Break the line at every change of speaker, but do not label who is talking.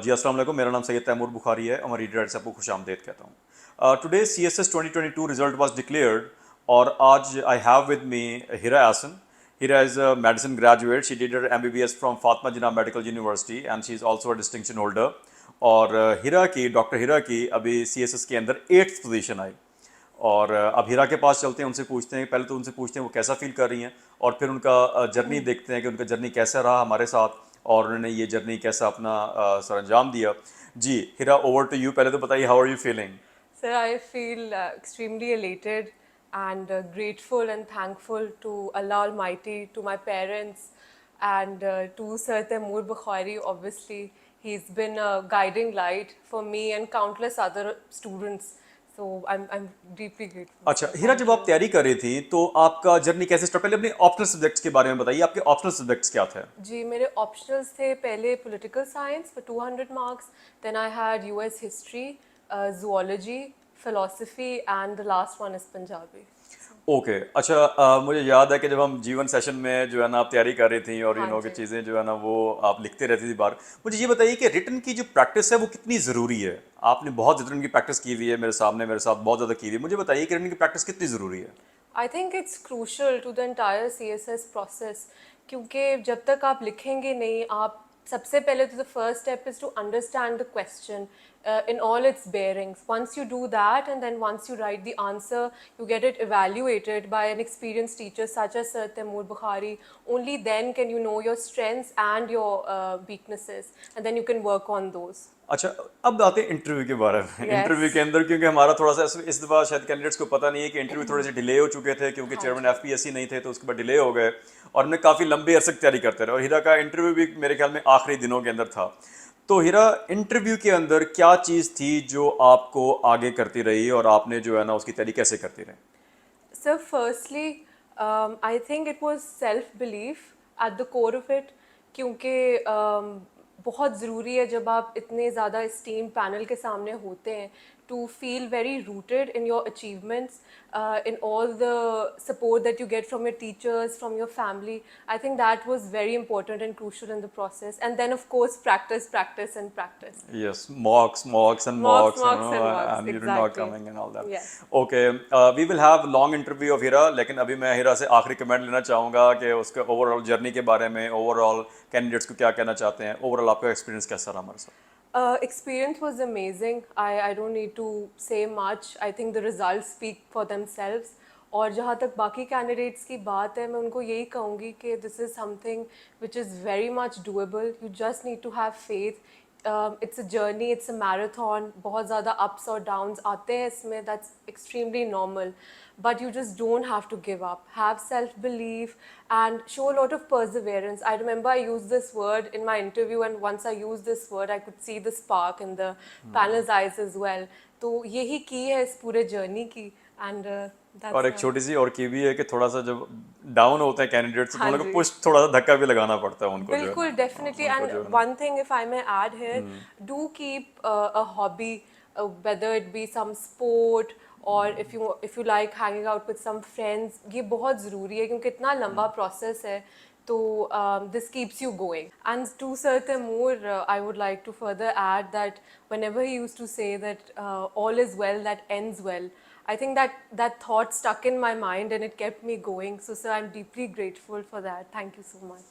जी अस्सलाम वालेकुम, मेरा नाम सैयद तैमूर बुखारी है और मैं रीडर से आपको खुशामदीद कहता हूँ। Today CSS 2022 result was declared और आज I have with me Hira Hasan. Hira is a medicine graduate. She did her MBBS from Fatma Jinnah Medical University and she is also a distinction holder. और हिरा की doctor हिरा की अभी CSS के अंदर 8th position आई. और अब हीरा के पास चलते हैं, उनसे पूछते हैं, पहले तो उनसे पूछते हैं वो कैसा फील कर रही हैं और फिर उनका जर्नी देखते हैं कि उनका जर्नी कैसा रहा हमारे साथ और उन्होंने ये जर्नी कैसा अपना सरअंजाम दिया. Ji Hira, over to you. पहले तो बताइए, how are you feeling?
Sir, I feel extremely elated and grateful and thankful to Allah Almighty, to my parents, and to Sir Taimur Bukhari. Obviously, he's been a guiding light for me and countless other students. So I'm deeply grateful.
अच्छा
Sir.
हीरा,
Thank
जब आप
you.
तैयारी कर रही थी तो आपका journey कैसे स्टार्ट? पहले अपने ऑप्शनल सब्जेक्ट्स के बारे में बताइए, आपके ऑप्शनल सब्जेक्ट्स क्या थे?
जी मेरे ऑप्शनल्स थे पहले political science for 200 marks, then I had US history, zoology, philosophy, and the last one is Punjabi.
Okay अच्छा, मुझे याद है कि जब हम जीवन सेशन में जो है ना आप तैयारी कर रही थी और
हाँ
की
जी.
चीज़ें जो है ना वो आप लिखते रहती थी बार. मुझे ये बताइए कि रिटन की जो प्रैक्टिस है वो कितनी ज़रूरी है? आपने बहुत रिटन की प्रैक्टिस की हुई है, मेरे साथ बहुत ज़्यादा की हुई है. मुझे बताइए कि रिटन की प्रैक्टिस कितनी ज़रूरी है?
I think it's crucial to the entire CSS process, क्योंकि जब तक आप लिखेंगे नहीं, आप सबसे पहले तो the first step is to understand the question in all its bearings. Once you do that and then once you write the answer, you get it evaluated by an experienced teacher such as Sir Taimur Bukhari. Only then can you know your strengths and your weaknesses, and then you can work on those.
अच्छा, अब आते हैं interview के बारे में.
Yes.
Interview के अंदर क्योंकि हमारा थोड़ा सा इस दफ़ा शायद कैंडिडेट्स को पता नहीं है कि इंटरव्यू थोड़े से डिले हो चुके थे क्योंकि
हाँ
चेयरमैन
जी.
FPSC नहीं थे तो उसके बाद डिले हो गए और हमने काफ़ी लंबे अरसे तक तैयारी करते रहे और हीरा का इंटरव्यू भी मेरे ख्याल में आखिरी दिनों के अंदर था. तो हीरा, इंटरव्यू के अंदर क्या चीज़ थी जो आपको आगे करती रही और आपने जो है ना उसकी तैयारी कैसे करती रही?
So, firstly, I think it was self-belief at the core of it, क्योंकि बहुत ज़रूरी है जब आप इतने ज़्यादा esteem panel के सामने होते हैं to feel very rooted in your achievements, in all the support that you get from your teachers, from your family. I think that was very important and crucial in the process. And then, of course, practice, practice, and practice.
Yes, mocks and
Marks,
mocks,
marks, and marks.
and you're not
Exactly.
coming and all that.
Yes.
Okay, we will have long interview of Hira, लेकिन अभी मैं हिरा से आखिरी comment लेना चाहूँगा कि उसके overall journey के बारे में, ओवरऑल कैंडिडेट्स को क्या कहना चाहते हैं, ओवरऑल आपका एक्सपीरियंस कैसा रहा हमारे साथ?
Experience was amazing. I don't need to say much. I think the results speak for themselves. और जहाँ तक बाकी कैंडिडेट्स की बात है, मैं उनको यही कहूँगी कि this is something which is very much doable. You just need to have faith. It's a journey, it's a marathon. बहुत ज़्यादा अप्स और डाउन्स आते हैं इसमें, that's extremely normal. But you just don't have to give up. Have self-belief and show a lot of perseverance. I remember I used this word in my interview, and once I used this word, I could see the spark in the panel's eyes as well. तो यही की है इस पूरे journey की, and
और
that's
एक छोटी सी और की भी है कि थोड़ा सा जब डाउन होते हैं कैंडिडेट्स तो
हाँ
उनको
जी.
पुश थोड़ा सा धक्का भी लगाना पड़ता है उनको जो है
बिल्कुल,
ना,
definitely.
उनको
And
जो है ना.
one thing, if I may add here, do keep a hobby, whether it be some sport or if you like hanging out with some friends. ये बहुत ज़रूरी है क्योंकि इतना लंबा process है. So this keeps you going. And to Sir Taimur, I would like to further add that whenever he used to say that all is well that ends well, I think that thought stuck in my mind and it kept me going. So, sir, I'm deeply grateful for that. Thank you so much.